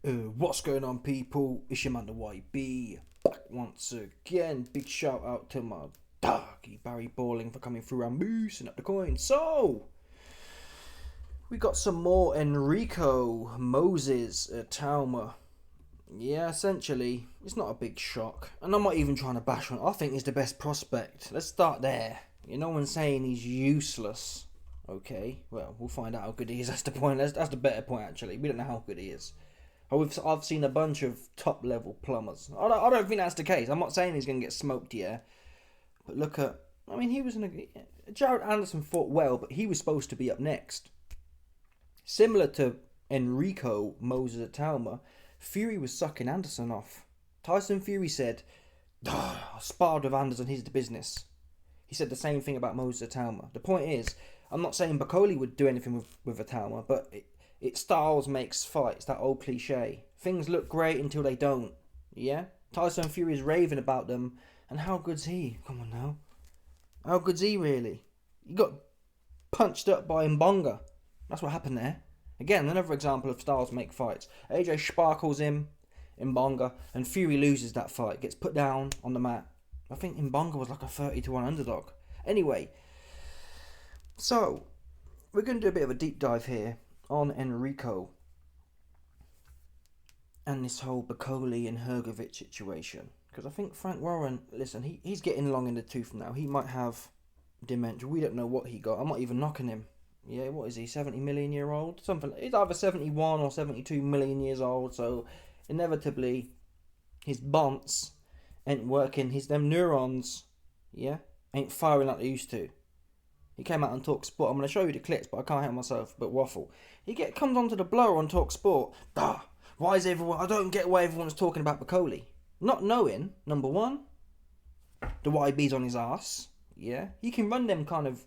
What's going on, people? It's your man, the YB, back once again. Big shout out to my doggy Barry Balling for coming through and boosting up the coin. So, we got some more Enrico Moses Itauma. Yeah, essentially, it's not a big shock. And I'm not even trying to bash on. I think he's the best prospect. Let's start there. No one's saying he's useless. Okay, well, we'll find out how good he is. That's the point. That's the better point, actually. We don't know how good he is. I've seen a bunch of top level plumbers. I don't think that's the case. I'm not saying he's going to get smoked here. But look at, he was in a. Jared Anderson fought well, but he was supposed to be up next. Similar to Enrico Moses Itauma, Fury was sucking Anderson off. Tyson Fury said, I sparred with Anderson, he's the business. He said the same thing about Moses Itauma. The point is, I'm not saying Bakoli would do anything with Itauma, but it styles makes fights, that old cliche. Things look great until they don't. Yeah? Tyson Fury is raving about them, and how good's he? Come on now. How good's he really? He got punched up by Mbonga. That's what happened there. Again, another example of styles make fights. AJ sparkles him, Mbonga, and Fury loses that fight. Gets put down on the mat. I think Mbonga was like a 30-1 underdog. Anyway, so we're going to do a bit of a deep dive here on Enrico and this whole Bakoli and Hrgovic situation. Because I think Frank Warren, listen, he's getting long in the tooth now. He might have dementia. We don't know what he got. I'm not even knocking him. Yeah, what is he, 70 million year old? Something. He's either 71 or 72 million years old. So inevitably, his bonds ain't working. Them neurons, yeah, ain't firing like they used to. He came out on Talk Sport. I'm going to show you the clips, but I can't help myself but waffle. Comes onto the blower on Talk Sport. Why is everyone... I don't get why everyone's talking about Bakoli. Not knowing, number one, the YB's on his ass. Yeah? He can run them kind of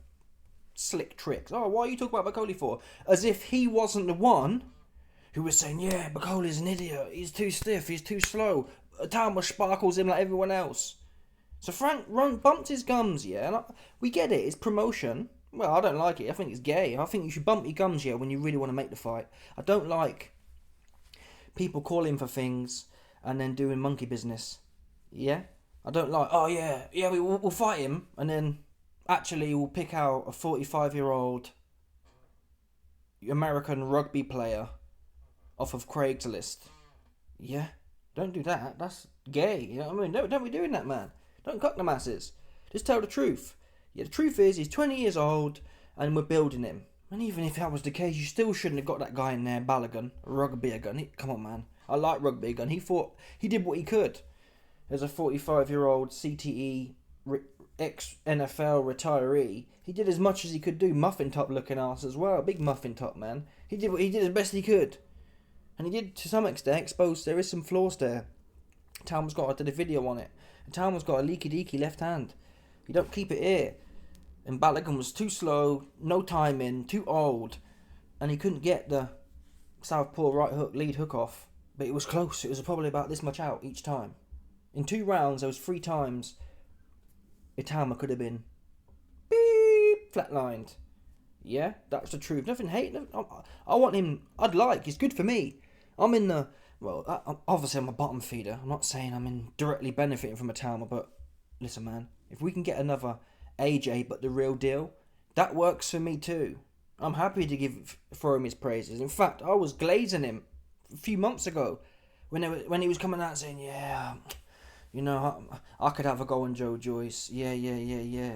slick tricks. Oh, why are you talking about Bakoli for? As if he wasn't the one who was saying, yeah, Bakoli's an idiot. He's too stiff. He's too slow. Itauma sparkles him like everyone else. So Frank bumped his gums, yeah? And we get it, it's promotion. Well, I don't like it. I think it's gay. I think you should bump your gums, yeah, when you really want to make the fight. I don't like people calling for things and then doing monkey business. Yeah? I don't like, we'll fight him, and then actually we'll pick out a 45-year-old American rugby player off of Craigslist. Yeah? Don't do that. That's gay. You know what I mean? Don't be doing that, man. Don't cock the masses. Just tell the truth. Yeah, the truth is, he's 20 years old, and we're building him. And even if that was the case, you still shouldn't have got that guy in there, Balogun, rugby gun. Come on, man. I like rugby gun. He did what he could. As a 45-year-old CTE ex-NFL retiree, he did as much as he could do. Muffin top looking ass as well. Big muffin top, man. He did as best he could. And he did, to some extent, expose there is some flaws there. Tauma's got, I did a video on it. Tauma's got a leaky deaky left hand. You don't keep it here. And Balogun was too slow, no timing, too old, and he couldn't get the southpaw right hook, lead hook off. But it was close. It was probably about this much out each time. In 2 rounds, there was 3 times Itauma could have been beep flatlined. Yeah, that's the truth. Nothing hate. I want him. He's good for me. I'm in the... Well, obviously I'm a bottom feeder. I'm not saying I'm directly benefiting from Itauma, but listen, man, if we can get another AJ but the real deal, that works for me too. I'm happy to throw him his praises. In fact, I was glazing him a few months ago when he was coming out saying, yeah, I could have a go on Joe Joyce. Yeah, yeah,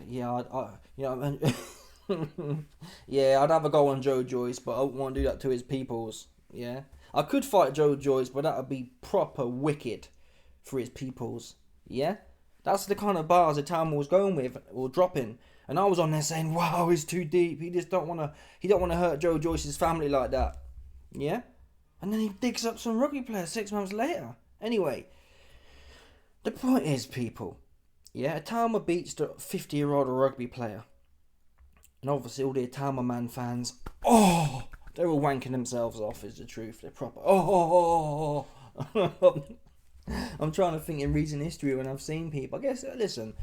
I'd have a go on Joe Joyce, but I wouldn't want to do that to his peoples. Yeah. I could fight Joe Joyce, but that would be proper wicked for his peoples. Yeah? That's the kind of bars Itauma was going with, or dropping. And I was on there saying, wow, he's too deep. He don't want to hurt Joe Joyce's family like that. Yeah? And then he digs up some rugby players 6 months later. Anyway, the point is, people, yeah, Itauma beats the 50-year-old rugby player. And obviously all the Itauma man fans, they're all wanking themselves off, is the truth. They're proper, I'm trying to think in recent history when I've seen people. I guess, listen,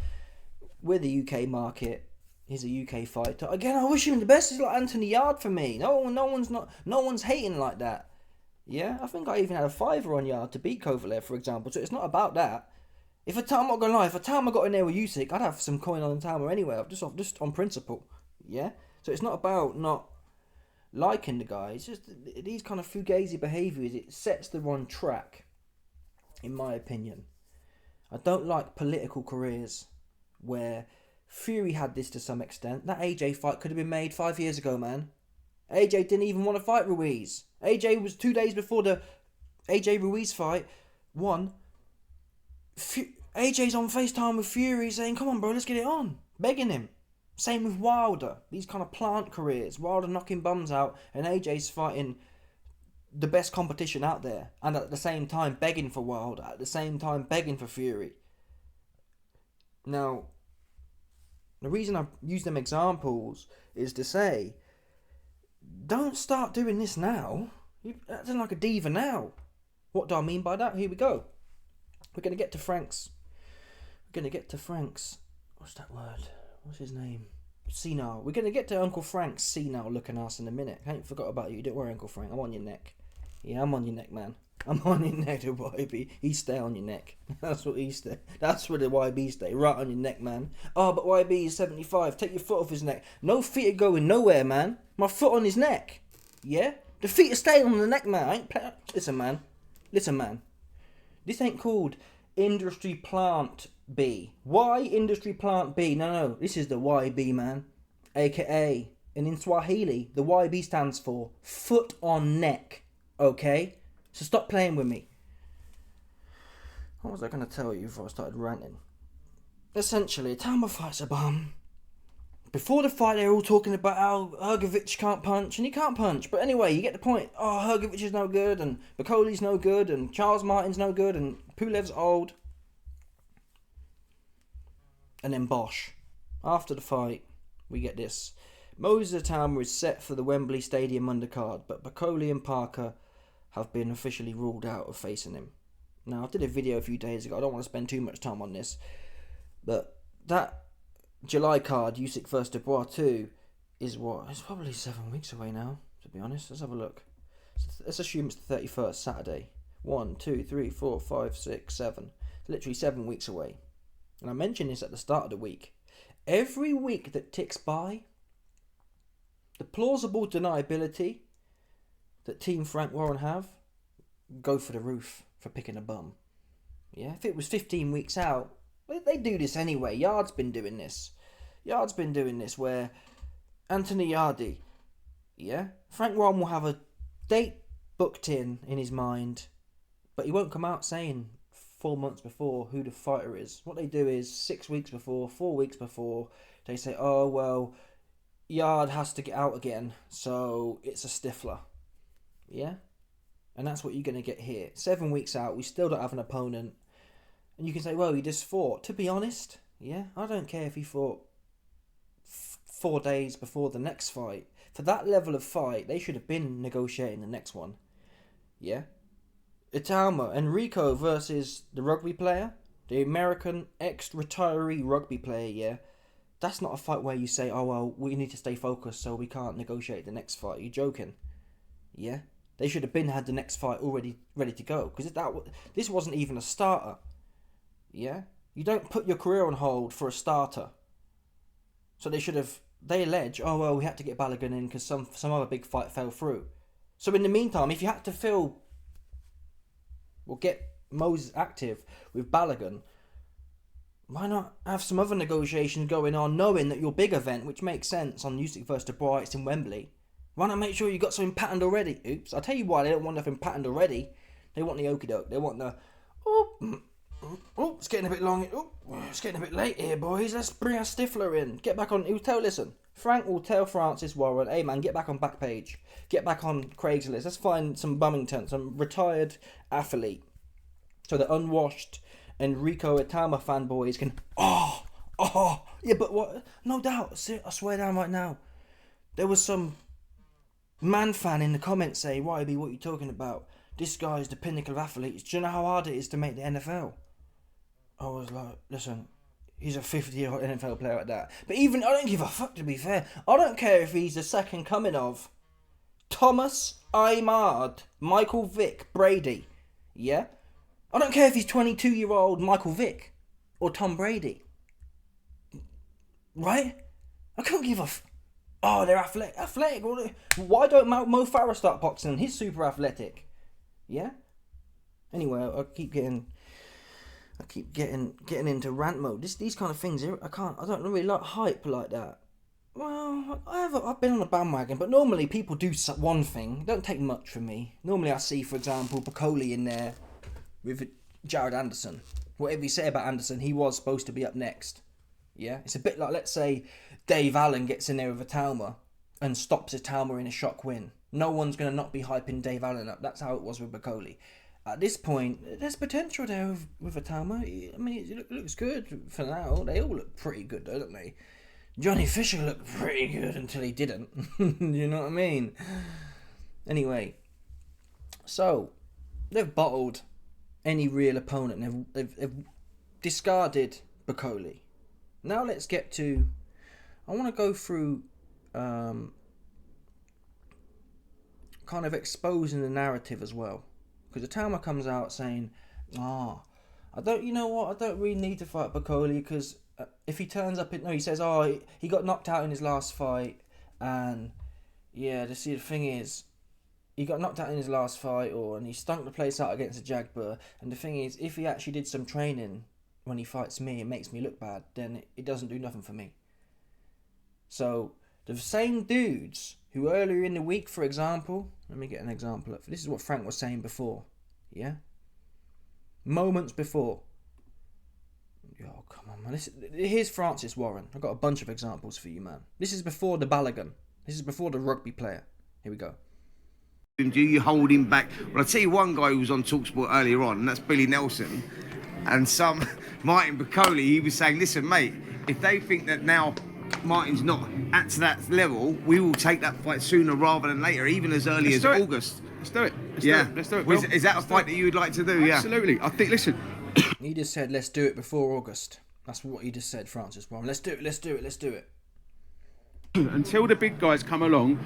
we're the UK market. He's a UK fighter. Again, I wish him the best. He's like Anthony Yard for me. No one's hating like that. Yeah, I think I even had a fiver on Yard to beat Kovalev, for example. So it's not about that. If I'm not gonna lie, if Itauma got in there with Usyk, I'd have some coin on Itauma anyway, just on principle. Yeah. So it's not about not liking the guy. It's just these kind of fugazi behaviours. It sets the wrong track, in my opinion. I don't like political careers where Fury had this to some extent. That AJ fight could have been made 5 years ago, man. AJ didn't even want to fight Ruiz. AJ was 2 days before the AJ Ruiz fight. AJ's on FaceTime with Fury saying, come on, bro, let's get it on. Begging him. Same with Wilder. These kind of plant careers. Wilder knocking bums out and AJ's fighting the best competition out there. And at the same time begging for Wilder. At the same time begging for Fury. Now, the reason I use them examples is to say, don't start doing this now. You're acting like a diva now. What do I mean by that? Here we go. We're going to get to Frank's. What's that word? What's his name? Senile. We're going to get to Uncle Frank's senile looking ass in a minute. I ain't forgot about you. Don't worry, Uncle Frank. I'm on your neck. Yeah, I'm on your neck, man. I'm on your neck, the YB. He stay on your neck. That's what he stay. That's where the YB stay. Right on your neck, man. Oh, but YB is 75. Take your foot off his neck. No feet are going nowhere, man. My foot on his neck. Yeah? The feet are staying on the neck, man. I ain't Listen, man. This ain't called Industry Plant B. Why Industry Plant B? No. This is the YB, man. AKA, and in Swahili, the YB stands for foot on neck. Okay? So stop playing with me. What was I going to tell you before I started ranting? Essentially, Itauma fights a bum. Before the fight, they were all talking about how Hrgovic can't punch, and he can't punch. But anyway, you get the point. Oh, Hrgovic is no good, and Bakoli's no good, and Charles Martin's no good, and Pulev's old. And then Bosch. After the fight, we get this. Moses Itauma is set for the Wembley Stadium undercard, but Bakoli and Parker have been officially ruled out of facing him. Now, I did a video a few days ago. I don't want to spend too much time on this. But that July card, Usyk vs Dubois 2, is what? It's probably 7 weeks away now, to be honest. Let's have a look. Let's assume it's the 31st, Saturday. 1, 2, 3, 4, 5, 6, 7. It's literally 7 weeks away. And I mentioned this at the start of the week. Every week that ticks by, the plausible deniability that Team Frank Warren have go for the roof for picking a bum. Yeah, if it was 15 weeks out, they do this anyway. Yard's been doing this where Anthony Yardy, yeah, Frank Warren will have a date booked in his mind, but he won't come out saying 4 months before who the fighter is. What they do is 6 weeks before, 4 weeks before, they say, oh, well, Yard has to get out again, so it's a Stifler. Yeah? And that's what you're going to get here. 7 weeks out, we still don't have an opponent. And you can say, well, he just fought. To be honest, yeah, I don't care if he fought 4 days before the next fight. For that level of fight, they should have been negotiating the next one. Yeah? Itauma, Enrico versus the rugby player, the American ex-retiree rugby player, yeah? That's not a fight where you say, oh, well, we need to stay focused so we can't negotiate the next fight. You're joking. Yeah? They should have had the next fight already ready to go. Because this wasn't even a starter. Yeah? You don't put your career on hold for a starter. So they allege, oh, well, we had to get Balogun in because some other big fight fell through. So in the meantime, if you had to get Moses active with Balogun, why not have some other negotiations going on, knowing that your big event, which makes sense on Usyk vs Dubois, it's in Wembley, why not make sure you got something patterned already? Oops, I'll tell you why they don't want nothing patterned already. They want the okie doke. They want the, it's getting a bit long. It's getting a bit late here, boys. Let's bring our Stifler in. Get back on. Frank will tell Francis Warren, hey man, get back on Backpage. Get back on Craigslist. Let's find some Bummington, some retired athlete. So the unwashed Enrico Itauma fanboys can, yeah, but what? No doubt. I swear down right now. There was some man fan in the comments saying, YB, what are you talking about? This guy's the pinnacle of athletes. Do you know how hard it is to make the NFL? I was like, listen, he's a 50-year-old NFL player at that. But even, I don't give a fuck, to be fair. I don't care if he's the second coming of Thomas, Imard, Michael Vick, Brady. Yeah? I don't care if he's 22-year-old Michael Vick or Tom Brady. Right? I can't give a oh, they're athletic. Why don't Mo Farah start boxing? He's super athletic. Yeah? Anyway, I keep getting into rant mode. These kind of things, I don't really like hype like that. Well, I've been on a bandwagon, but normally people do one thing. It don't take much from me. Normally I see, for example, Bacoli in there with Jared Anderson. Whatever you say about Anderson, he was supposed to be up next. Yeah? It's a bit like, let's say, Dave Allen gets in there with Itauma and stops Itauma in a shock win. No one's going to not be hyping Dave Allen up. That's how it was with Bacoli. At this point, there's potential there with Itauma. I mean, it looks good for now. They all look pretty good, though, don't they? Johnny Fisher looked pretty good until he didn't. You know what I mean? Anyway, so they've bottled any real opponent. They've discarded Bacoli. Now let's get to... I want to go through kind of exposing the narrative as well. Because Itauma comes out saying, I don't really need to fight Bacoli because if he turns up... he says, he got knocked out in his last fight. And, yeah, the thing is, he got knocked out in his last fight and he stunk the place out against a Jagbur. And the thing is, if he actually did some training when he fights me, it makes me look bad, then it doesn't do nothing for me. So, the same dudes who earlier in the week, for example... Let me get an example. This is what Frank was saying before. Yeah? Moments before. Oh, come on, man. Here's Francis Warren. I've got a bunch of examples for you, man. This is before the Balogun. This is before the rugby player. Here we go. Do you hold him back? Well, I'll tell you one guy who was on TalkSport earlier on, and that's Billy Nelson. And Martin Bacoli, he was saying, listen, mate, if they think that now Martin's not at that level, we will take that fight sooner rather than later, even as early as August. Let's do it. Let's do it. Is that a fight that you would like to do? Absolutely. I think, listen. He just said, let's do it before August. That's what he just said, Francis Warren. Let's do it. Until the big guys come along,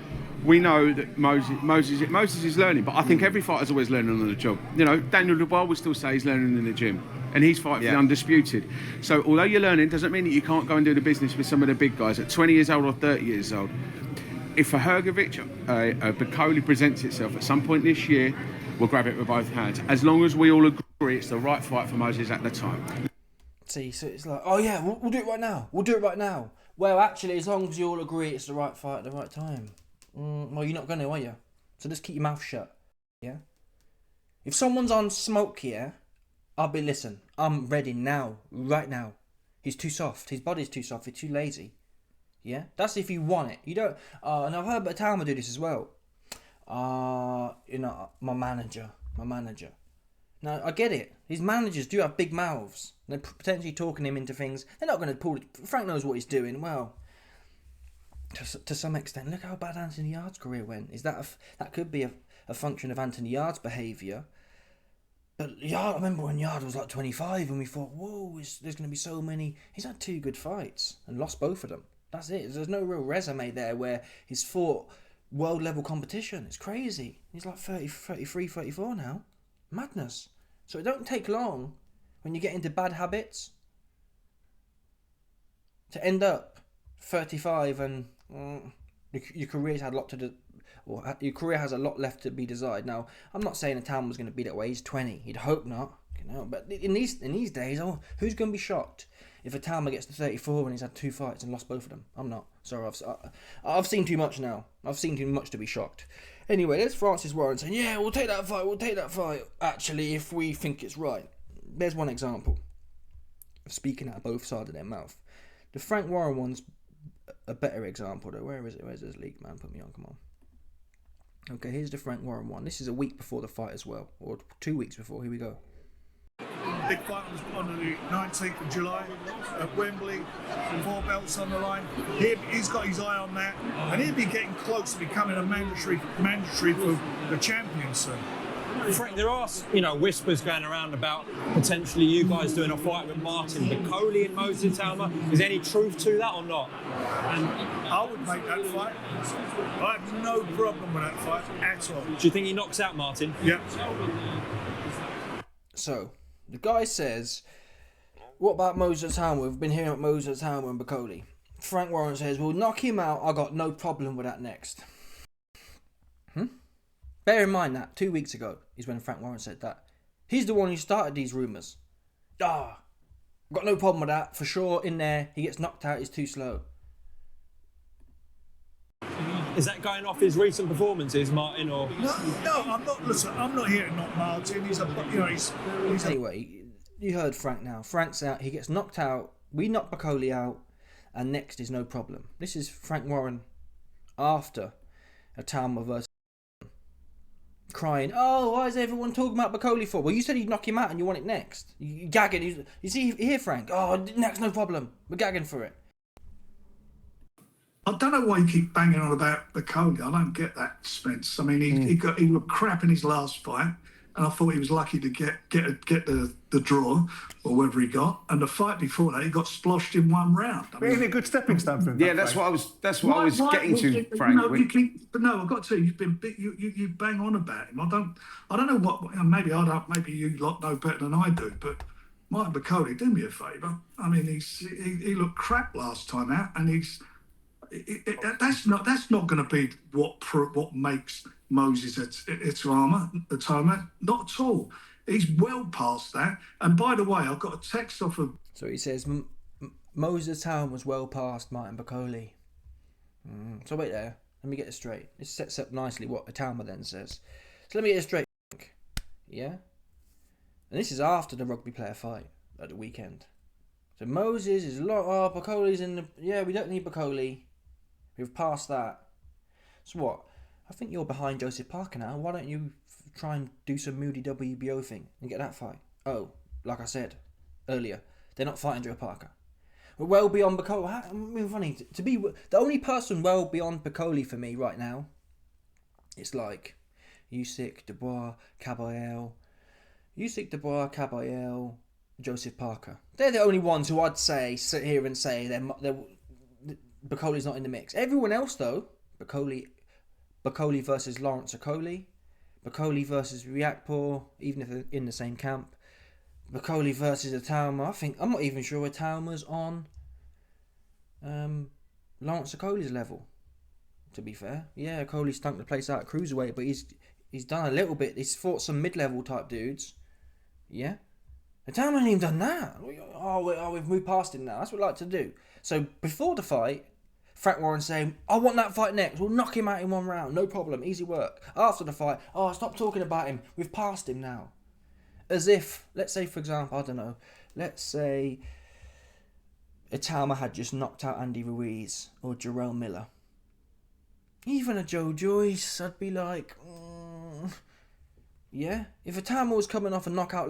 we know that Moses is learning, but I think every fighter's always learning on the job. You know, Daniel Dubois would still say he's learning in the gym, and he's fighting for the undisputed. So although you're learning, doesn't mean that you can't go and do the business with some of the big guys at 20 years old or 30 years old. If a Hrgovic, Bacoli presents itself at some point this year, we'll grab it with both hands. As long as we all agree it's the right fight for Moses at the time. See, so it's like, oh yeah, we'll do it right now. We'll do it right now. Well, actually, as long as you all agree it's the right fight at the right time. Well, you're not going to, are you? So just keep your mouth shut. Yeah? If someone's on smoke here, I'll be, listen, I'm ready now. Right now. He's too soft. His body's too soft. He's too lazy. Yeah? That's if you want it. You don't... and I've heard Itauma do this as well. My manager. Now, I get it. His managers do have big mouths. They're potentially talking him into things. They're not going to pull... Frank knows what he's doing. Well, to some extent, look how bad Anthony Yard's career went. Is that that could be a function of Anthony Yard's behaviour. But Yard, I remember when Yard was like 25 and we thought, whoa, there's going to be so many... He's had 2 good fights and lost both of them. That's it. There's no real resume there where he's fought world-level competition. It's crazy. He's like 33, 34 now. Madness. So it don't take long when you get into bad habits to end up 35 and your career's had a lot to do, or your career has a lot left to be desired. Now, I'm not saying Itauma was going to be that way. He's 20. You'd hope not, But in these days, who's going to be shocked if Itauma gets to 34 and he's had 2 fights and lost both of them? I'm not. Sorry, I've seen too much now. I've seen too much to be shocked. Anyway, there's Francis Warren saying, yeah, we'll take that fight. Actually, if we think it's right. There's one example of speaking out of both sides of their mouth. The Frank Warren one's a better example, though. Where is it? Where's this leak, man? Put me on, come on. Okay, here's the Frank Warren one. This is a week before the fight as well, or 2 weeks before. Here we go. Big fight was on the 19th of July at Wembley, 4 belts on the line. He's got his eye on that, and he'll be getting close to becoming a mandatory for the champion soon. Frank, there are, whispers going around about potentially you guys doing a fight with Martin Bicoli and Moses Itauma. Is there any truth to that or not? I would make that fight. I have no problem with that fight at all. Do you think he knocks out Martin? Yeah. So, the guy says, what about Moses Itauma? We've been hearing about Moses Itauma and Bicoli. Frank Warren says, we'll knock him out. I got no problem with that next. Bear in mind that 2 weeks ago is when Frank Warren said that. He's the one who started these rumours. Got no problem with that. For sure, in there, he gets knocked out, he's too slow. Is that going off his recent performances, Martin, or...? No, I'm not. Listen, I'm not here to knock Martin. He's Anyway, you heard Frank now. Frank's out, he gets knocked out, we knock Bicoli out, and next is no problem. This is Frank Warren after Itauma versus crying, oh, why is everyone talking about Bicoli for? Well, you said you'd knock him out and you want it next. You gagging. You see here, Frank? Oh, next, no problem. We're gagging for it. I don't know why you keep banging on about Bicoli. I don't get that, Spence. I mean, he looked crap in his last fight, and I thought he was lucky to get the draw, or whatever he got. And the fight before that, he got splashed in one round. I mean, Really a good stepping stone for him. Yeah, that's what I was getting to, Frank. But no, I've got to tell you, you've been you bang on about him. I don't know what. Maybe I don't. Maybe you lot know better than I do. But Martin Bicoli, do me a favour. I mean, he looked crap last time out, and that's not going to be what makes Moses Itauma. Not at all. He's well past that. And by the way, I've got a text off of. So he says Moses Itauma was well past Martin Bicoli. So wait there. Let me get this straight. This sets up nicely what Itauma then says. So let me get this straight. Yeah? And this is after the rugby player fight at the weekend. So Moses is Bicoli's in the... Yeah, we don't need Bicoli. We've passed that. So what? I think you're behind Joseph Parker now. Why don't you try and do some moody WBO thing and get that fight? Oh, like I said earlier, they're not fighting Joe Parker. We're well beyond Bicoli. I mean, funny, to be the only person well beyond Bicoli for me right now, it's like Usyk, Dubois, Caballero, Joseph Parker. They're the only ones who I'd sit here and say they're Bicoli's not in the mix. Everyone else though, Bicoli versus Lawrence Okoli, Bicoli versus Riakporhe, even if they're in the same camp, Bicoli versus Itauma. I'm not even sure Itauma's on Lawrence Okoli's level, to be fair. Yeah, Okoli stunk the place out at cruiserweight, but he's done a little bit. He's fought some mid-level type dudes. Yeah. Itauma hasn't even done that. We've moved past him now. That's what we like to do. So before the fight, Frank Warren saying, I want that fight next. We'll knock him out in one round. No problem. Easy work. After the fight, stop talking about him. We've passed him now. As if, let's say, for example, I don't know. Let's say Itauma had just knocked out Andy Ruiz or Jarrell Miller. Even a Joe Joyce, I'd be like... Yeah, if Itauma was coming off a knockout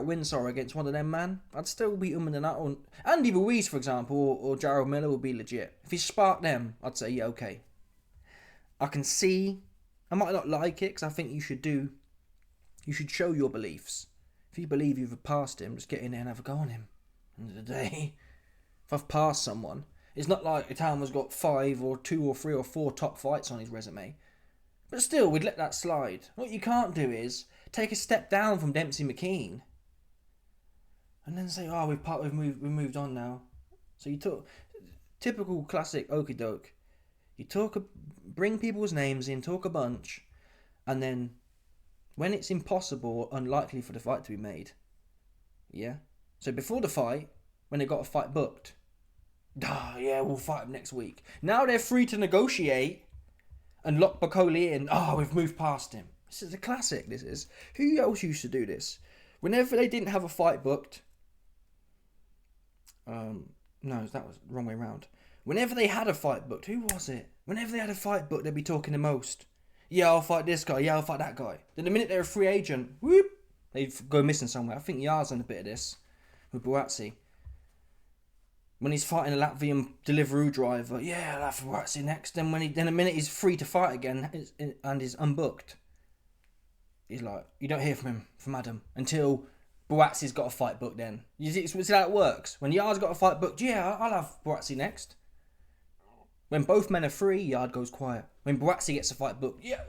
win against one of them, man, I'd still be umming and that. Andy Ruiz, for example, or Jarrell Miller would be legit. If he sparked them, I'd say, yeah, okay. I can see, I might not like it, because I think you should show your beliefs. If you believe you've passed him, just get in there and have a go on him. End of the day, if I've passed someone, it's not like Itauma's got 5 or 2 or 3 or 4 top fights on his resume. But still, we'd let that slide. What you can't do is take a step down from Dempsey McKean and then say, we've moved on now. So you talk typical classic okie doke. You bring people's names in, talk a bunch, and then when it's impossible or unlikely for the fight to be made, yeah. So before the fight, when they got a fight booked, we'll fight them next week. Now they're free to negotiate and lock Bicoli in. We've moved past him. This is a classic, this is. Who else used to do this? Whenever they didn't have a fight booked... No, that was the wrong way around. Whenever they had a fight booked, who was it? Whenever they had a fight booked, they'd be talking the most. Yeah, I'll fight this guy. Yeah, I'll fight that guy. Then the minute they're a free agent, whoop, they'd go missing somewhere. I think Yar's on a bit of this with Buatsi. When he's fighting a Latvian Deliveroo driver, yeah, I'll have Buatsi next. Then a minute he's free to fight again and is unbooked. he's like, you don't hear from Adam until Buatsi's got a fight booked. Then you see how it works. When Yard's got a fight booked, yeah, I'll have Buatsi next. When both men are free, Yard goes quiet. When Buatsi gets a fight booked, yeah,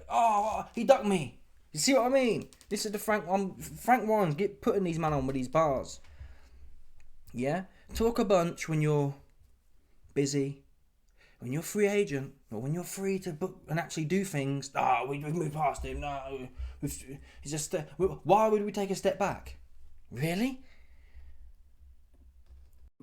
he ducked me. You see what I mean? This is the Frank Warren's putting these men on with these bars. Yeah, talk a bunch when you're busy, when you're free agent, or when you're free to book and actually do things. We've moved past him. No, it's just why would we take a step back? Really?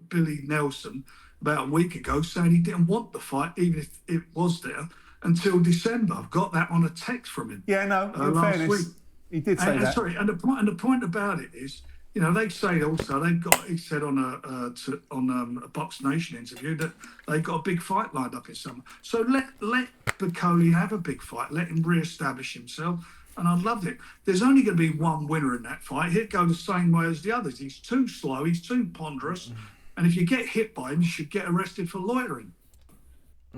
Billy Nelson about a week ago saying he didn't want the fight, even if it was there, until December. I've got that on a text from him. Yeah, no, in last fairness, week. he did say that. Sorry, and the point about it is, you know, they say also he said on a Box Nation interview that they've got a big fight lined up in summer. So let Bacoli have a big fight, let him re-establish himself, and I'd love it. There's only going to be one winner in that fight. He'd go the same way as the others. He's too slow, he's too ponderous, and if you get hit by him, you should get arrested for loitering.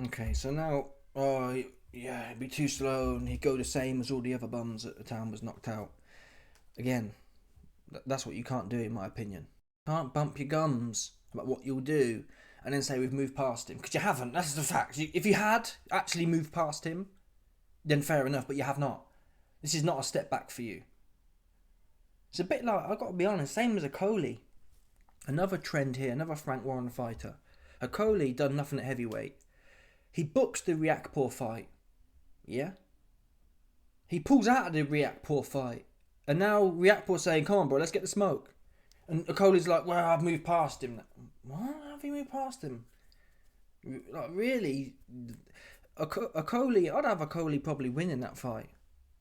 Okay, so now, he'd be too slow, and he'd go the same as all the other bums at the town was knocked out. Again, that's what you can't do, in my opinion. You can't bump your gums about what you'll do and then say we've moved past him, because you haven't. That's the fact. If you had actually moved past him, then fair enough, but you have not. This is not a step back for you. It's a bit like, I've got to be honest, same as a Coley. Another trend here, another Frank Warren fighter. A Coley done nothing at heavyweight. He books the Riakporhe fight. Yeah? He pulls out of the Riakporhe fight. And now Riakporhe's saying, come on, bro, let's get the smoke. And Okoli's like, well, I've moved past him. What? Have you moved past him? Like, really? Okoli, I'd have Okoli probably winning that fight.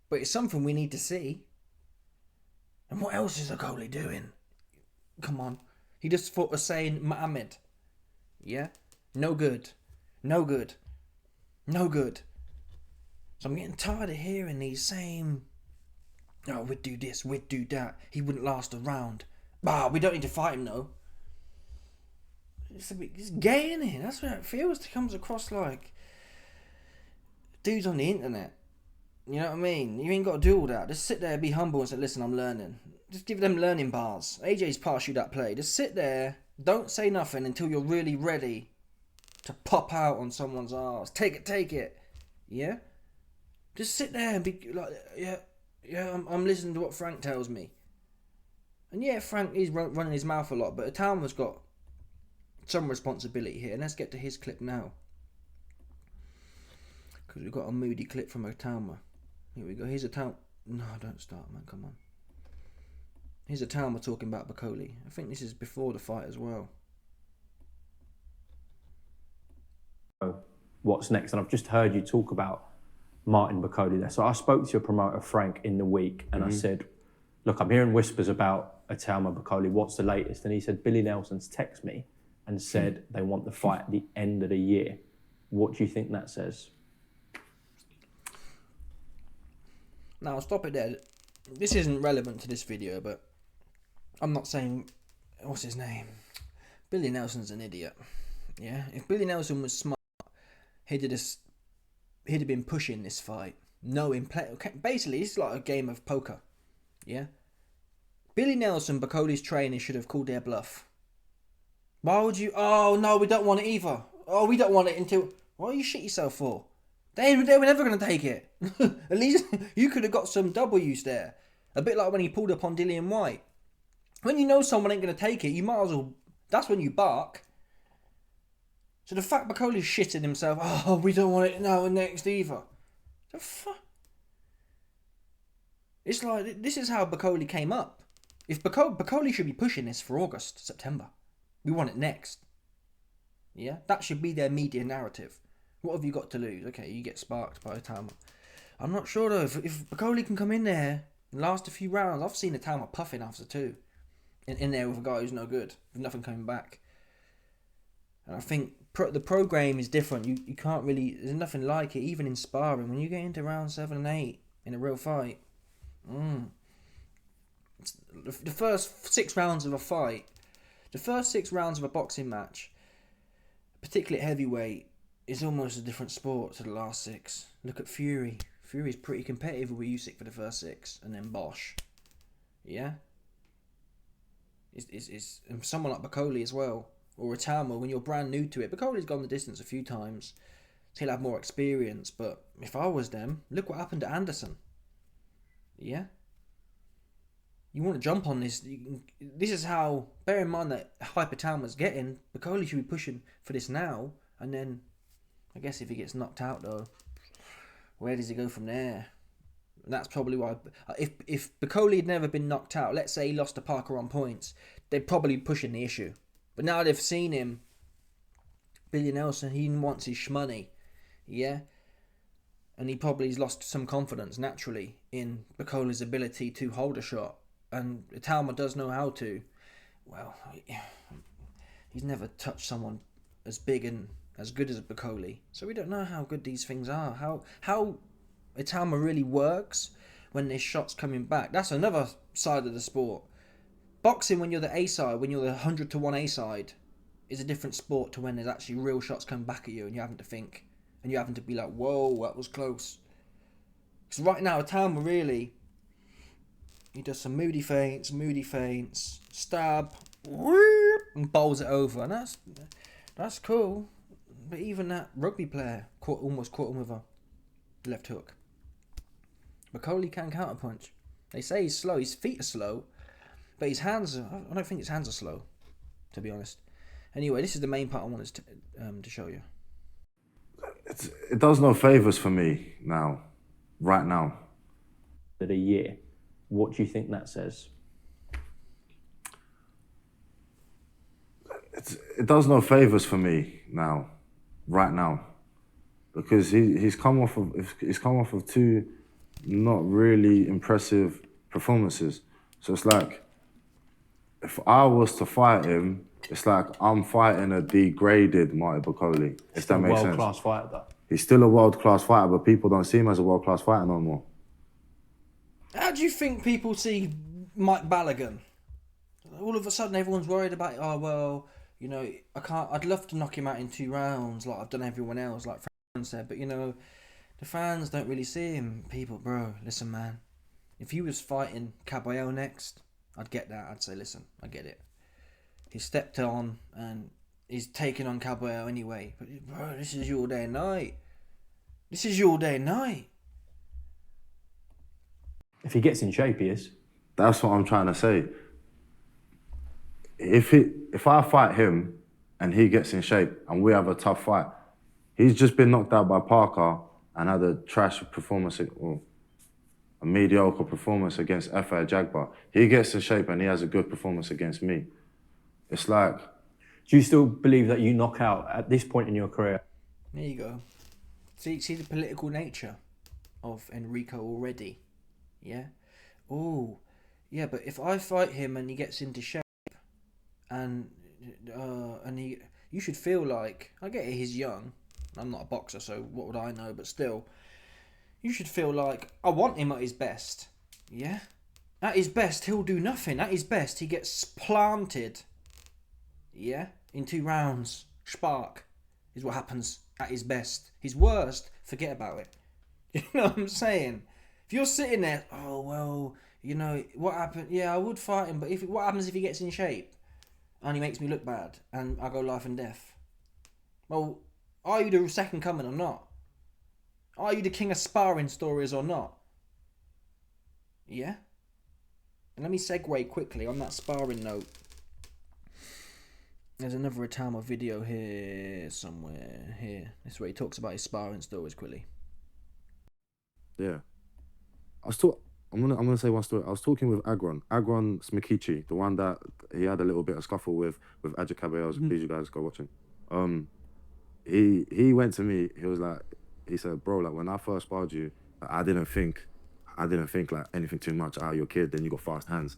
But it's something we need to see. And what else is Okoli doing? Come on. He just fought Hussein Mohammed. Yeah? No good. No good. No good. So I'm getting tired of hearing these same... Oh, we'd do this, we'd do that. He wouldn't last a round. We don't need to fight him, though. It's gay, isn't it? That's what it feels. It comes across like dudes on the internet. You know what I mean? You ain't got to do all that. Just sit there, be humble and say, listen, I'm learning. Just give them learning bars. AJ's passed you that play. Just sit there, don't say nothing until you're really ready to pop out on someone's arse. Take it. Yeah? Just sit there and be like, I'm listening to what Frank tells me. And yeah, Frank is running his mouth a lot, but Itauma's got some responsibility here. And let's get to his clip now. Because we've got a moody clip from Itauma. Here we go. Here's Itauma. No, don't start, man. Come on. Here's Itauma talking about Bacoli. I think this is before the fight as well. What's next? And I've just heard you talk about Martin Bacoli there. So I spoke to your promoter, Frank, in the week, and I said, look, I'm hearing whispers about Itauma Bacoli. What's the latest? And he said, Billy Nelson's texted me and said they want the fight at the end of the year. What do you think that says? Now, I'll stop it there. This isn't relevant to this video, but I'm not saying... What's his name? Billy Nelson's an idiot. Yeah? If Billy Nelson was smart, he'd have been pushing this fight. Knowing... Basically, it's like a game of poker. Yeah? Billy Nelson, Bacoli's trainer, should have called their bluff. Why would you... Oh, no, we don't want it either. Oh, we don't want it until... What do you shit yourself for? They were never going to take it. At least you could have got some W's there. A bit like when he pulled up on Dillian White. When you know someone ain't going to take it, you might as well... That's when you bark. So the fact Bacoli's shitting himself, oh, we don't want it now and next either. The fuck? It's like, this is how Bacoli came up. If Bacoli should be pushing this for August, September. We want it next. Yeah? That should be their media narrative. What have you got to lose? Okay, you get sparked by Itauma. I'm not sure though, if Bacoli can come in there and last a few rounds, I've seen Itauma puffing after two. In there with a guy who's no good, with nothing coming back. And I think the pro game is different. You can't really, there's nothing like it, even in sparring. When you get into round 7 and 8 in a real fight, the first 6 rounds of a fight, the first 6 rounds of a boxing match, particularly at heavyweight, is almost a different sport to the last 6. Look at Fury. Fury's pretty competitive with Usyk for the first 6, and then Bosch. Yeah? It's and someone like Bacoli as well, or Itauma, when you're brand new to it. Bacoli's gone the distance a few times, so he'll have more experience, but if I was them, look what happened to Anderson. Yeah? You want to jump on this. This is how, bear in mind that hype Itauma's getting, Bacoli should be pushing for this now, and then, I guess if he gets knocked out though, where does he go from there? And that's probably why, if Bacoli had never been knocked out, let's say he lost to Parker on points, they'd probably be pushing the issue. But now they've seen him, Billy Nelson, he wants his shmoney, yeah? And he probably's lost some confidence naturally in Bacoli's ability to hold a shot. And Itauma does know how to. Well, he's never touched someone as big and as good as Bacoli. So we don't know how good these things are. How Itauma really works when there's shots coming back. That's another side of the sport. Boxing, when you're the A side, when you're the 100 to 1 A side, is a different sport to when there's actually real shots coming back at you and you're having to think. And you're having to be like, whoa, that was close. Because right now, Itauma really, he does some moody feints, stab, whoop, and bowls it over. And that's cool. But even that rugby player almost caught him with a left hook. Bacoli can counterpunch. They say he's slow. His feet are slow. But his hands, I don't think his hands are slow, to be honest. Anyway, this is the main part I wanted to show you. It does no favours for me now, right now. That a year. What do you think that says? It does no favours for me now, right now, because he's come off of 2 not really impressive performances. So it's like, if I was to fight him, it's like I'm fighting a degraded Marty Bacoli. If that makes sense. World-class fighter, though. He's still a world-class fighter, but people don't see him as a world-class fighter no more. How do you think people see Mike Balogun? All of a sudden, everyone's worried about, oh, well, you know, I'd love to knock him out in 2 rounds like I've done everyone else, like Fran said, but, you know, the fans don't really see him. People, bro, listen, man. If he was fighting Caballero next, I'd get that. I'd say, listen, I get it. He stepped on and he's taking on Caballero anyway. But, bro, this is your day and night. This is your day and night. If he gets in shape, he is. That's what I'm trying to say. If I fight him and he gets in shape and we have a tough fight, he's just been knocked out by Parker and had a trash performance, or a mediocre performance against F.A. Jagbar. He gets in shape and he has a good performance against me. It's like... Do you still believe that you knock out at this point in your career? There you go. See the political nature of Enrico already. Yeah? Oh, yeah, but if I fight him and he gets into shape and you should feel like, I get it, he's young. I'm not a boxer, so what would I know? But still, you should feel like, I want him at his best. Yeah? At his best, he'll do nothing. At his best, he gets planted. Yeah? In 2 rounds. Spark is what happens at his best. His worst, forget about it. You know what I'm saying? If you're sitting there, oh, well, you know, what happened? Yeah, I would fight him, but what happens if he gets in shape and he makes me look bad and I go life and death? Well, are you the second coming or not? Are you the king of sparring stories or not? Yeah? And let me segue quickly on that sparring note. There's another Itauma video here, somewhere here. This is where he talks about his sparring stories quickly. Yeah. I'm gonna say one story. I was talking with Agron Smikichi, the one that he had a little bit of scuffle with Adja Caballero. Please, you guys go watching. He went to me. He said, bro, like when I first sparred you, I didn't think like anything too much. You're a kid, then you got fast hands,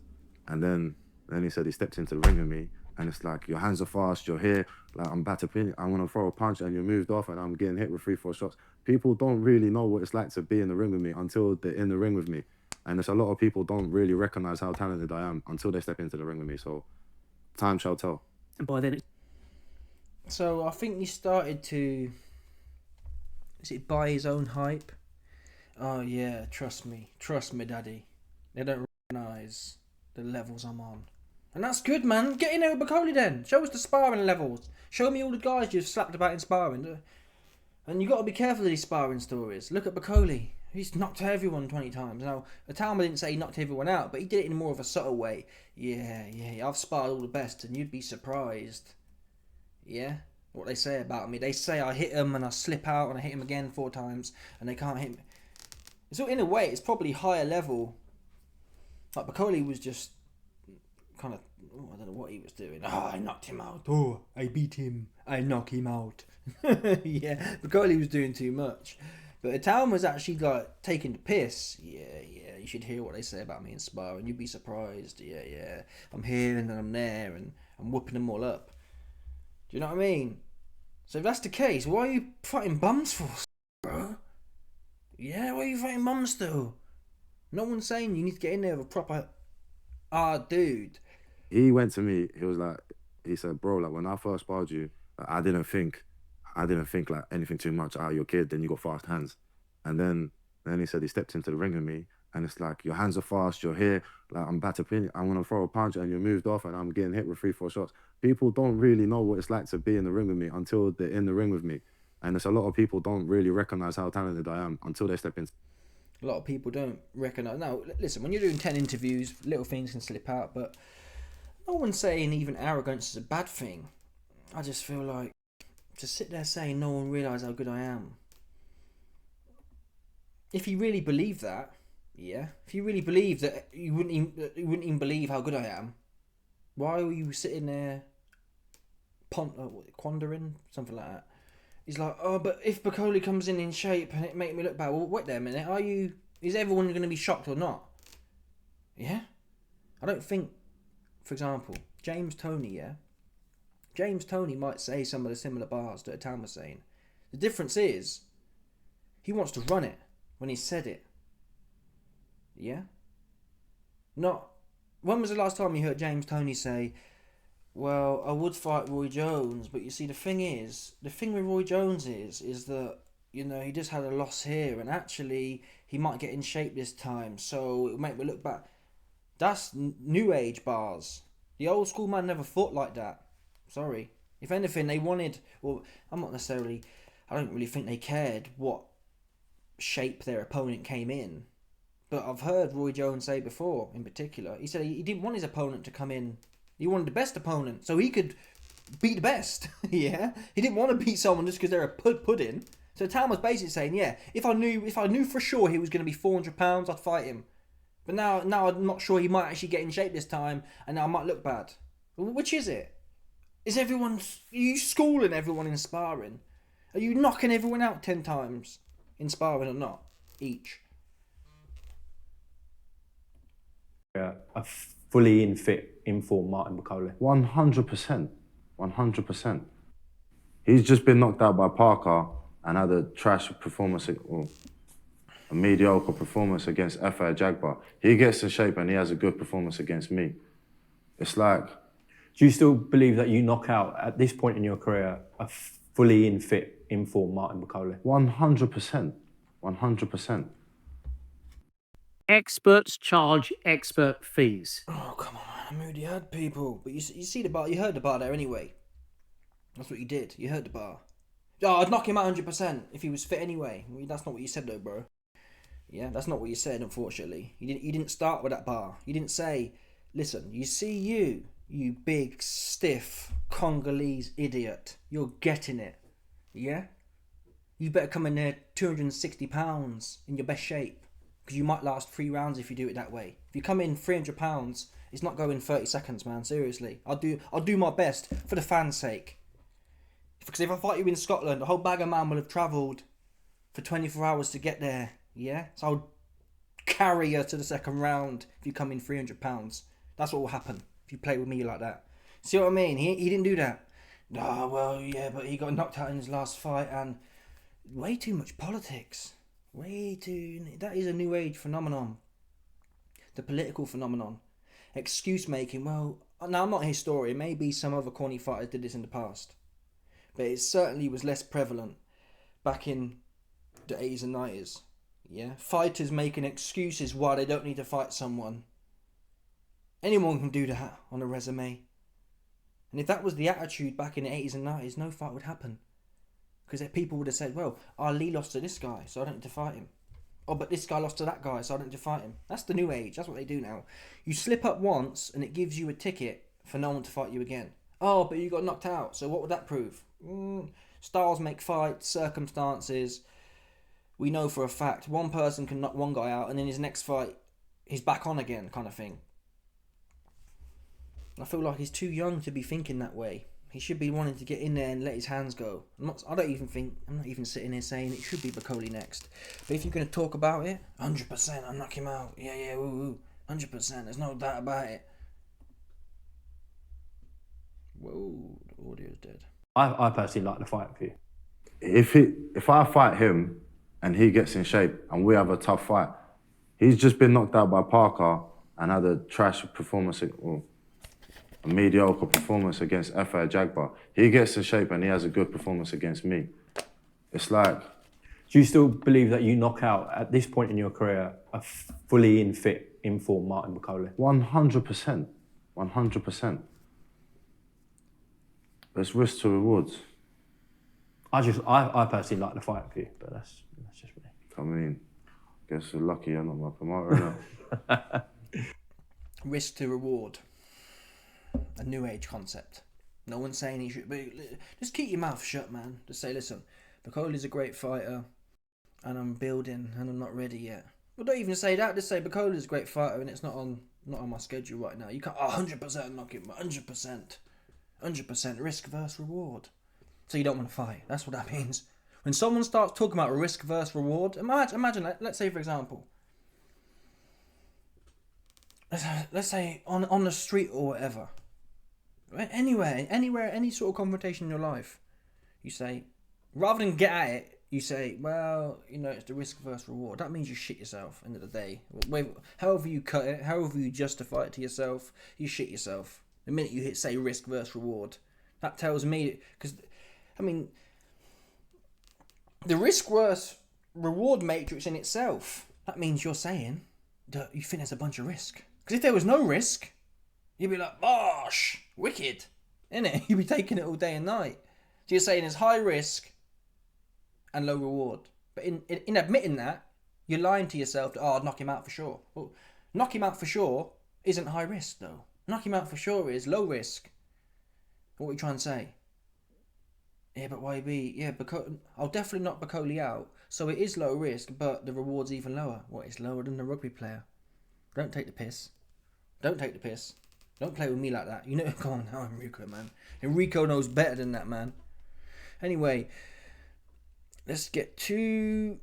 and then he said he stepped into the ring with me, and it's like your hands are fast, you're here, like I'm about to pin, I'm gonna throw a punch, and you moved off, and I'm getting hit with 3-4 shots. People don't really know what it's like to be in the ring with me until they're in the ring with me. And there's a lot of people don't really recognize how talented I am until they step into the ring with me. So time shall tell. And by then, So I think he started to, buy his own hype? Oh yeah, trust me, daddy. They don't recognise the levels I'm on. And that's good, man. Get in there with Bacoli then. Show us the sparring levels. Show me all the guys you've slapped about in sparring. And you got to be careful of these sparring stories. Look at Bacoli. He's knocked everyone 20 times. Now, Itauma didn't say he knocked everyone out, but he did it in more of a subtle way. Yeah, I've sparred all the best, and you'd be surprised. Yeah? What they say about me. They say I hit him and I slip out and I hit him again 4 times, and they can't hit me. So in a way, it's probably higher level. Like, Bacoli was just kind of, I don't know what he was doing. Oh, I knocked him out. Oh, I beat him. I knock him out. Yeah, Bacoli was doing too much. But Itauma was actually like taking the piss. Yeah, you should hear what they say about me in sparring. You'd be surprised. Yeah. I'm here and then I'm there and I'm whooping them all up. Do you know what I mean? So if that's the case, why are you fighting bums for, bro? Yeah, why are you fighting bums still? No one's saying you need to get in there with a proper... dude. He went to me, he said, bro, like when I first sparred you, like, I didn't think like anything too much out of your kid, then you got fast hands. And then he said he stepped into the ring with me and it's like, your hands are fast, you're here, like I'm about to pin you, I'm gonna throw a punch and you moved off and I'm getting hit with 3-4 shots. People don't really know what it's like to be in the ring with me until they're in the ring with me. And there's a lot of people don't really recognize how talented I am until they step in. A lot of people don't recognise. Now, listen, when you're doing 10 interviews, little things can slip out, but no one's saying even arrogance is a bad thing. I just feel like to sit there saying no one realises how good I am. If you really believe that, if you really believe that you wouldn't even believe how good I am, why were you sitting there pondering? Something like that. He's like, oh, but if Bacoli comes in shape and it make me look bad, well, wait there a minute, is everyone going to be shocked or not? Yeah? I don't think, for example, James Toney might say some of the similar bars that Itauma was saying. The difference is, he wants to run it when he said it. Yeah? When was the last time you heard James Toney say, well, I would fight Roy Jones, but you see, the thing with Roy Jones is that, you know, he just had a loss here, and actually, he might get in shape this time, so it'll make me look back. That's new age bars. The old school man never fought like that. Sorry. If anything, they wanted, well, I don't really think they cared what shape their opponent came in. But I've heard Roy Jones say before, in particular, he said he didn't want his opponent to come in. He wanted the best opponent, so he could beat the best. Yeah, he didn't want to beat someone just because they're a pudding. So Tam was basically saying, yeah, if I knew for sure he was going to be 400 pounds, I'd fight him. But now I'm not sure he might actually get in shape this time, and now I might look bad. Which is it? Are you schooling everyone in sparring? Are you knocking everyone out 10 times in sparring or not? Each. A fully informed Martin Bacoli. 100%. 100%. He's just been knocked out by Parker and had a trash performance, or a mediocre performance against F.A. Jagbar. He gets in shape and he has a good performance against me. It's like... Do you still believe that you knock out, at this point in your career, a fully informed Martin Bacoli? 100%. 100%. Experts charge expert fees. Oh, come on, I already had people. But you see the bar, you heard the bar there anyway. That's what you did. You heard the bar. Oh, I'd knock him out 100% if he was fit anyway. I mean, that's not what you said though, bro. Yeah, that's not what you said, unfortunately. You didn't start with that bar. You didn't say, listen, you big, stiff, Congolese idiot. You're getting it. Yeah? You better come in there 260 pounds in your best shape. Because you might last 3 rounds if you do it that way. If you come in 300 pounds, it's not going 30 seconds, man. Seriously. I'll do my best for the fans' sake. Because if I fight you in Scotland, a whole bag of man will have travelled for 24 hours to get there. Yeah? So I'll carry you to the second round if you come in 300 pounds. That's what will happen if you play with me like that. See what I mean? He didn't do that. Oh, well, yeah, but he got knocked out in his last fight and way too much politics. That is a new age phenomenon. The political phenomenon. Excuse making, well, now I'm not a historian, maybe some other corny fighters did this in the past. But it certainly was less prevalent back in the 80s and 90s. Yeah, fighters making excuses why they don't need to fight someone. Anyone can do that on a resume. And if that was the attitude back in the 80s and 90s, no fight would happen. Because people would have said, well, Ali lost to this guy, so I don't need to fight him. Oh, but this guy lost to that guy, so I don't need to fight him. That's the new age. That's what they do now. You slip up once, and it gives you a ticket for no one to fight you again. Oh, but you got knocked out, so what would that prove? Styles make fights, circumstances. We know for a fact one person can knock one guy out, and then his next fight, he's back on again, kind of thing. I feel like he's too young to be thinking that way. He should be wanting to get in there and let his hands go. I'm not even sitting here saying it should be Bakoli next. But if you're going to talk about it, 100%, I'll knock him out. Yeah, woo, 100%, there's no doubt about it. Whoa, the audio's dead. I personally like the fight for you. If I fight him and he gets in shape and we have a tough fight, he's just been knocked out by Parker and had a trash performance, or a mediocre performance against F.A. Jagbar. He gets in shape and he has a good performance against me. It's like... Do you still believe that you knock out, at this point in your career, a fully in form Martin Bakole? 100%. 100%. There's risk to rewards. I personally like the fight for you, but that's just me. I mean, guess you're lucky you're not my promoter, innit? Risk to reward. A new age concept. No one's saying he should be. Just keep your mouth shut, man. Just say, listen, Bakoli's a great fighter, and I'm building, and I'm not ready yet. Well, don't even say that. Just say Bakoli's a great fighter, and it's not on my schedule right now. You can't 100% knock him. 100% risk versus reward. So you don't want to fight. That's what that means. When someone starts talking about risk versus reward, imagine. Let's say, for example, let's say on the street or whatever. Anywhere, any sort of confrontation in your life, you say, rather than get at it, you say, well, it's the risk versus reward. That means you shit yourself, end of the day. However you cut it, however you justify it to yourself, you shit yourself. The minute you say risk versus reward, that tells me, because, the risk versus reward matrix in itself, that means you're saying that you think there's a bunch of risk. Because if there was no risk, you'd be like, bosh, wicked, innit? You'd be taking it all day and night. So you're saying there's high risk and low reward. But in admitting that, you're lying to yourself that, I'd knock him out for sure. Well, knock him out for sure isn't high risk, though. Knock him out for sure is low risk. What are you trying to say? Yeah, but YB, I'll definitely knock Bakole out. So it is low risk, but the reward's even lower. What, it's lower than the rugby player? Don't take the piss. Don't take the piss. Don't play with me like that. Come on now, Enrico, man. Enrico knows better than that, man. Anyway, let's get to...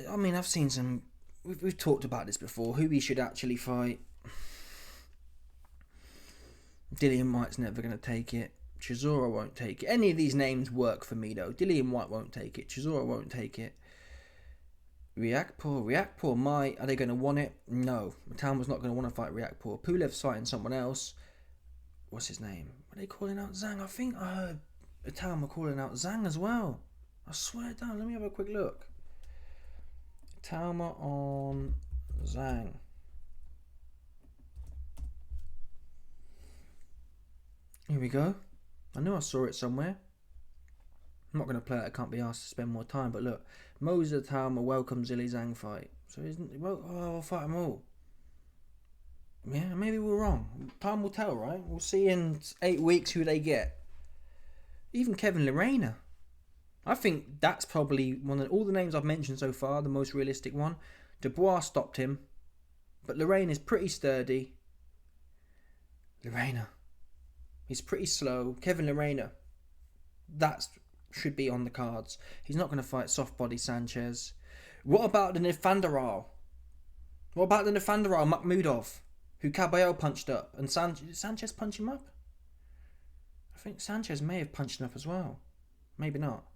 I've seen some... We've talked about this before. Who he should actually fight. Dillian White's never going to take it. Chisora won't take it. Any of these names work for me, though. Dillian White won't take it. Chisora won't take it. Riakporhe might. Are they going to want it? No. Itauma's not going to want to fight Riakporhe. Pulev's fighting someone else. What's his name? Are they calling out Zhang? I think I heard Itauma calling out Zhang as well. I swear down. Let me have a quick look. Itauma on Zhang. Here we go. I knew I saw it somewhere. I'm not going to play it. I can't be asked to spend more time. But look, Moses Itauma welcomes Zhilei Zhang fight. So I'll fight them all. Yeah, maybe we're wrong. Time will tell, right? We'll see in 8 weeks who they get. Even Kevin Lerena. I think that's probably one of all the names I've mentioned so far, the most realistic one. Dubois stopped him. But Lerena is pretty sturdy. Lerena. He's pretty slow. Kevin Lerena. That should be on the cards. He's not going to fight soft body Sanchez. What about the Nifandaral? What about the Nifandaral Makhmudov, who Caballero punched up? And did Sanchez punch him up? I think Sanchez may have punched him up as well. Maybe not.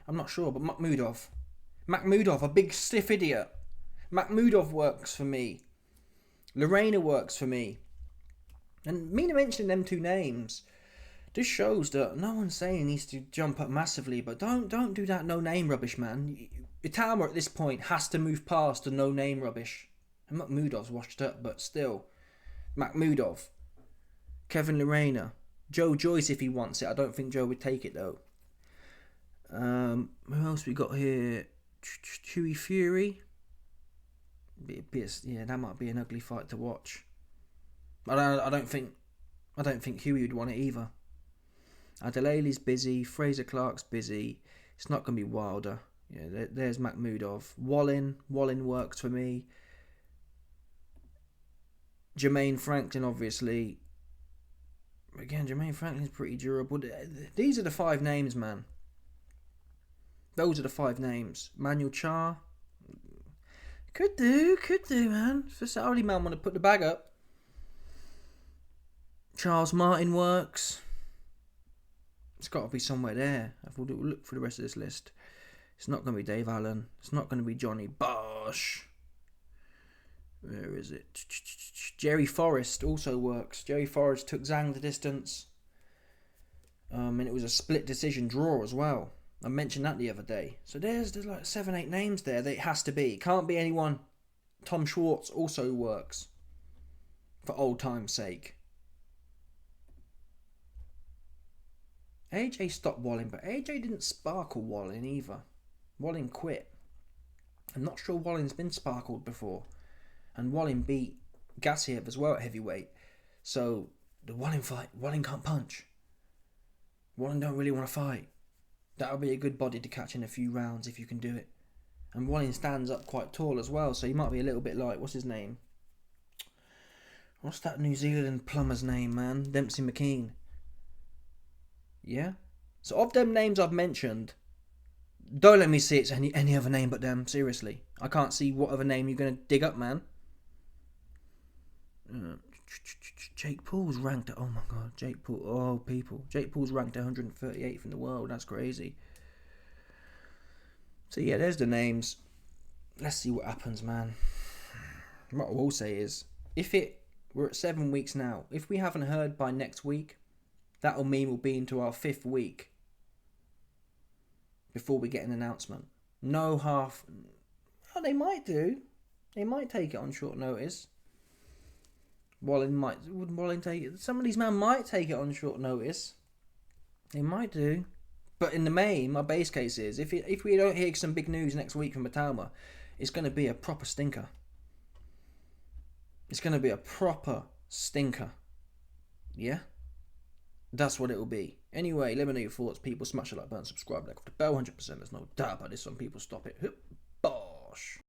I'm not sure, but Makhmudov, a big stiff idiot. Makhmudov works for me. Lerena works for me. And me mentioning them two names This shows that no one's saying he needs to jump up massively, but don't do that no-name rubbish, man. Itauma at this point has to move past the no-name rubbish. And Makhmudov's washed up, but still. Makhmudov, Kevin Lerena, Joe Joyce if he wants it. I don't think Joe would take it though. Who else we got here? Chewy Fury. Yeah, that might be an ugly fight to watch. I don't think Huey would want it either. Adelaide's busy. Fraser Clark's busy. It's not going to be Wilder. Yeah, there's Makhmudov. Wallin works for me. Jermaine Franklin, obviously. Again, Jermaine Franklin's pretty durable. These are the 5 names, man. Those are the 5 names. Manuel Char. Could do, man. If the Saudi man want to put the bag up. Charles Martin works. It's got to be somewhere there. We'll look for the rest of this list. It's not going to be Dave Allen. It's not going to be Johnny Bosch. Where is it? Jerry Forrest also works. Jerry Forrest took Zhang the distance. And it was a split decision draw as well. I mentioned that the other day. So there's like 7-8 names there that it has to be. Can't be anyone. Tom Schwartz also works. For old time's sake. AJ stopped Wallin, but AJ didn't sparkle Wallin either. Wallin quit. I'm not sure Wallin's been sparkled before. And Wallin beat Gassiev as well at heavyweight. So, the Wallin fight, Wallin can't punch. Wallin don't really want to fight. That'll be a good body to catch in a few rounds if you can do it. And Wallin stands up quite tall as well, so he might be a little bit like, what's his name? What's that New Zealand plumber's name, man? Dempsey McKean. Yeah? So of them names I've mentioned, don't let me see it's any other name but them, seriously. I can't see what other name you're going to dig up, man. Jake Paul's ranked at, oh my god, Jake Paul, oh people. Jake Paul's ranked 138th in the world, that's crazy. So yeah, there's the names. Let's see what happens, man. What I will say is, we're at 7 weeks now. If we haven't heard by next week, that'll mean we'll be into our 5th week before we get an announcement. No half. Oh, they might do. They might take it on short notice. Wouldn't Wallin take it? Some of these men might take it on short notice. They might do. But in the main, my base case is, if we don't hear some big news next week from Itauma, it's going to be a proper stinker. It's going to be a proper stinker. Yeah? That's what it will be. Anyway, let me know your thoughts, people. Smash the like button, subscribe, like the bell, 100%. There's no doubt about this. Some people stop it. Bosh.